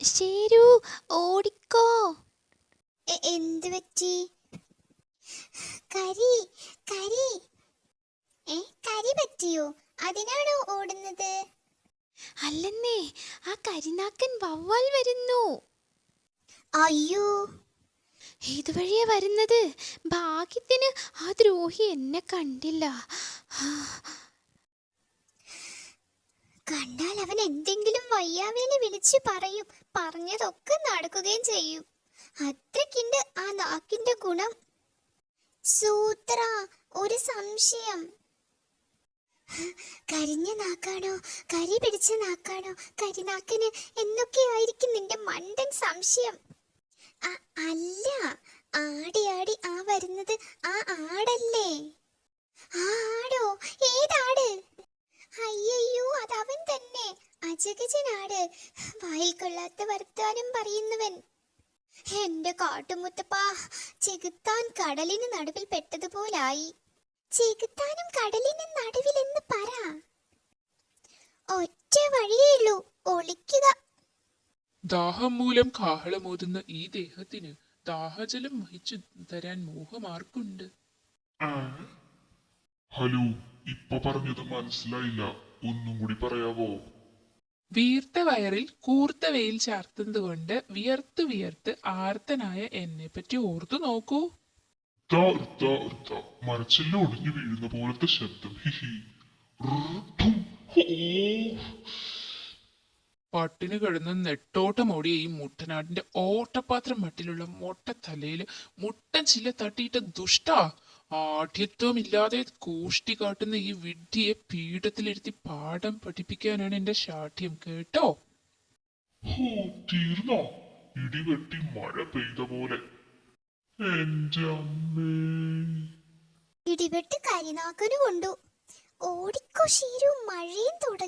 ശരു, ഓടിക്കോ. എന്ത് പറ്റി? കരി കരി കരി പറ്റിയോ? അതിനാണോ ഓടുന്നത്? അല്ലെന്നേ, ആ കരിനാക്കൻ വവ്വാൽ വരുന്നു. അയ്യോ, ഇതുവഴിയാ വരുന്നത്. ഭാഗ്യത്തിന് ആ ദ്രോഹി എന്നെ കണ്ടില്ല. കണ്ടാൽ അവൻ എന്തെങ്കിലും വയ്യാവേലി വിളിച്ചു പറയും. പറഞ്ഞതൊക്കെ നടക്കുകയും ചെയ്യും. അത്രയ്ക്കുണ്ട് ആ നാക്കിന്റെ ഗുണം. സൂത്ര, ഒരു സംശയം. കരിഞ്ഞ നാക്കാണോ, കരി പിടിച്ച നാക്കാണോ കരിനാക്കന് എന്നൊക്കെയായിരിക്കും നിന്റെ മണ്ടൻ സംശയം. അല്ല, ആടി ആടി ആ വരുന്നത് ആ ആടല്ലേ? ആ ആടോ? ഏതാട്? അയ്യോ, അതവൻ തന്നെ, അജഗജനാട്, വായിൽ കൊള്ളാത്ത വർത്താനം പറയുന്നവൻ. എന്റെ കാട്ടുമുത്തപ്പാ, ചെകുത്താൻ കടലിന് നടുവിൽ പെട്ടതുപോലായി. ചെകുത്താനും കടലിന് നടുവിലെന്ന് പറ. ഒറ്റ വഴിയേയുള്ളൂ, ഒളിക്കുക. ദാഹം മൂലം കാഹളമോതുന്ന ഈ ദേഹത്തിന് ദാഹജലം വഹിച്ചു തരാൻ മോഹമാർക്കുണ്ട്? ഹലോ, ഇപ്പൊ പറഞ്ഞത് മനസ്സിലായില്ല, ഒന്നും കൂടി പറയാവോ? വീർത്ത വയറിൽ കൂർത്ത വെയിൽ ചാർത്തുന്നത് കൊണ്ട് വിയർത്ത് വിയർത്ത് ആർത്തനായ എന്നെ പറ്റി ഓർത്തു നോക്കൂ. മരച്ചില്ല ഒടിഞ്ഞു വീഴുന്ന പോലത്തെ ശബ്ദം. ഹിഹി. പട്ടിന് കിടന്ന് നെട്ടോട്ടമോടിയ ഈ മുട്ടനാടിന്റെ ഓട്ടപാത്രം മട്ടിലുള്ള മൊട്ട തലയില് മുട്ടൻ ചില്ല തട്ടിയിട്ട ദുഷ്ടാ, ആഠ്യത്വമില്ലാതെ കൂഷ്ടി കാട്ടുന്ന ഈ വിഡ്ഢിയെ പീഠത്തിലിരുത്തി പാഠം പഠിപ്പിക്കാനാണ് എന്റെ ശാഠ്യം, കേട്ടോ? തീർന്നോ? ഇടിവെട്ടി മഴ പെയ്ത പോലെ. എന്റെ അമ്മേ. ഇടിവെട്ട് കരിനാക്കനു കൊണ്ടു. ഓടിക്കോ ശീരു, മഴയും തുടങ്ങി.